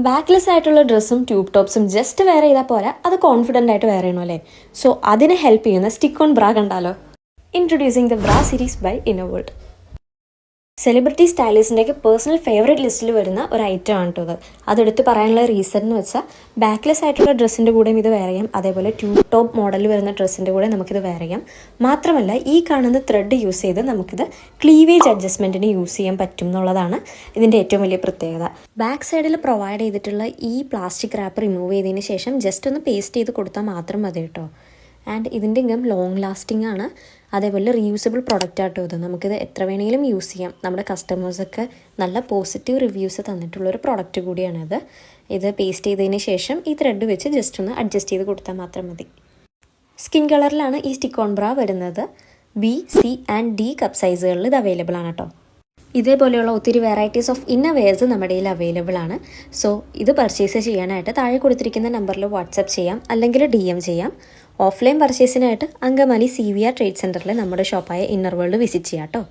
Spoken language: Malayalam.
ബാക്ക്ലെസ് ആയിട്ടുള്ള ഡ്രസ്സും ട്യൂബ് ടോപ്സും ജസ്റ്റ് വെയർ ചെയ്താൽ പോരാ, അത് കോൺഫിഡൻ്റ് ആയിട്ട് വെയർ ചെയ്യണം അല്ലേ? സോ അതിനെ ഹെൽപ്പ് ചെയ്യുന്ന സ്റ്റിക്ക് ഓൺ ബ്രാ കണ്ടാലോ. Introducing the bra series by Innoworld. Celebrity സ്റ്റൈലിസ്റ്റിൻ്റെയൊക്കെ പേഴ്സണൽ ഫേവറേറ്റ് ലിസ്റ്റിൽ വരുന്ന ഒരു ഐറ്റം ആണ് കേട്ടോ അത്. അതെടുത്ത് പറയാനുള്ള റീസൺ എന്ന് വെച്ചാൽ ബാക്ക്ലെസ് ആയിട്ടുള്ള ഡ്രസ്സിൻ്റെ കൂടെയും ഇത് വെയർ ചെയ്യാം, അതേപോലെ ട്യൂബ് ടോപ്പ് മോഡൽ വരുന്ന ഡ്രസ്സിൻ്റെ കൂടെ നമുക്കിത് വെയർ ചെയ്യാം. മാത്രമല്ല ഈ കാണുന്ന ത്രെഡ് യൂസ് ചെയ്ത് നമുക്കിത് ക്ലീവേജ് അഡ്ജസ്റ്റ്മെൻറ്റിന് യൂസ് ചെയ്യാൻ പറ്റും എന്നുള്ളതാണ് ഇതിൻ്റെ ഏറ്റവും വലിയ പ്രത്യേകത. ബാക്ക് സൈഡിൽ പ്രൊവൈഡ് ചെയ്തിട്ടുള്ള ഈ പ്ലാസ്റ്റിക് റാപ്പ് റിമൂവ് ചെയ്തതിന് ശേഷം ജസ്റ്റ് ഒന്ന് പേസ്റ്റ് ചെയ്ത് കൊടുത്താൽ മാത്രം മതി കേട്ടോ. ആൻഡ് ഇതിൻ്റെ ഇങ്ങനെ ലോങ് ലാസ്റ്റിംഗ് ആണ്, അതേപോലെ റീയൂസബിൾ പ്രൊഡക്റ്റ് ആട്ടോ ഇത്. നമുക്കിത് എത്ര വേണമെങ്കിലും യൂസ് ചെയ്യാം. നമ്മുടെ കസ്റ്റമേഴ്സൊക്കെ നല്ല പോസിറ്റീവ് റിവ്യൂസ് തന്നിട്ടുള്ളൊരു പ്രൊഡക്റ്റ് കൂടിയാണിത്. ഇത് പേസ്റ്റ് ചെയ്തതിന് ശേഷം ഈ ത്രെഡ് വെച്ച് ജസ്റ്റ് ഒന്ന് അഡ്ജസ്റ്റ് ചെയ്ത് കൊടുത്താൽ മാത്രം മതി. സ്കിൻ കളറിലാണ് ഈ സ്റ്റിക്ക് ഓൺ ബ്രാ വരുന്നത്. B, C and D cup സൈസുകളിൽ ഇത് അവൈലബിൾ ആണ് കേട്ടോ. ഇതേപോലെയുള്ള ഒത്തിരി വെറൈറ്റീസ് ഓഫ് ഇന്നർവെയർസ് നമ്മുടെ കയ്യിൽ അവൈലബിൾ ആണ്. സോ ഇത് പർച്ചേസ് ചെയ്യാനായിട്ട് താഴെ കൊടുത്തിരിക്കുന്ന നമ്പറിൽ വാട്സപ്പ് ചെയ്യാം, അല്ലെങ്കിൽ DM ചെയ്യാം. ഓഫ്ലൈൻ പർച്ചേസിനായിട്ട് അങ്കമാലി CVR ട്രേഡ് സെൻറ്ററിൽ നമ്മുടെ ഷോപ്പായ ഇന്നർ വേൾഡ് വിസിറ്റ് ചെയ്യാം കേട്ടോ.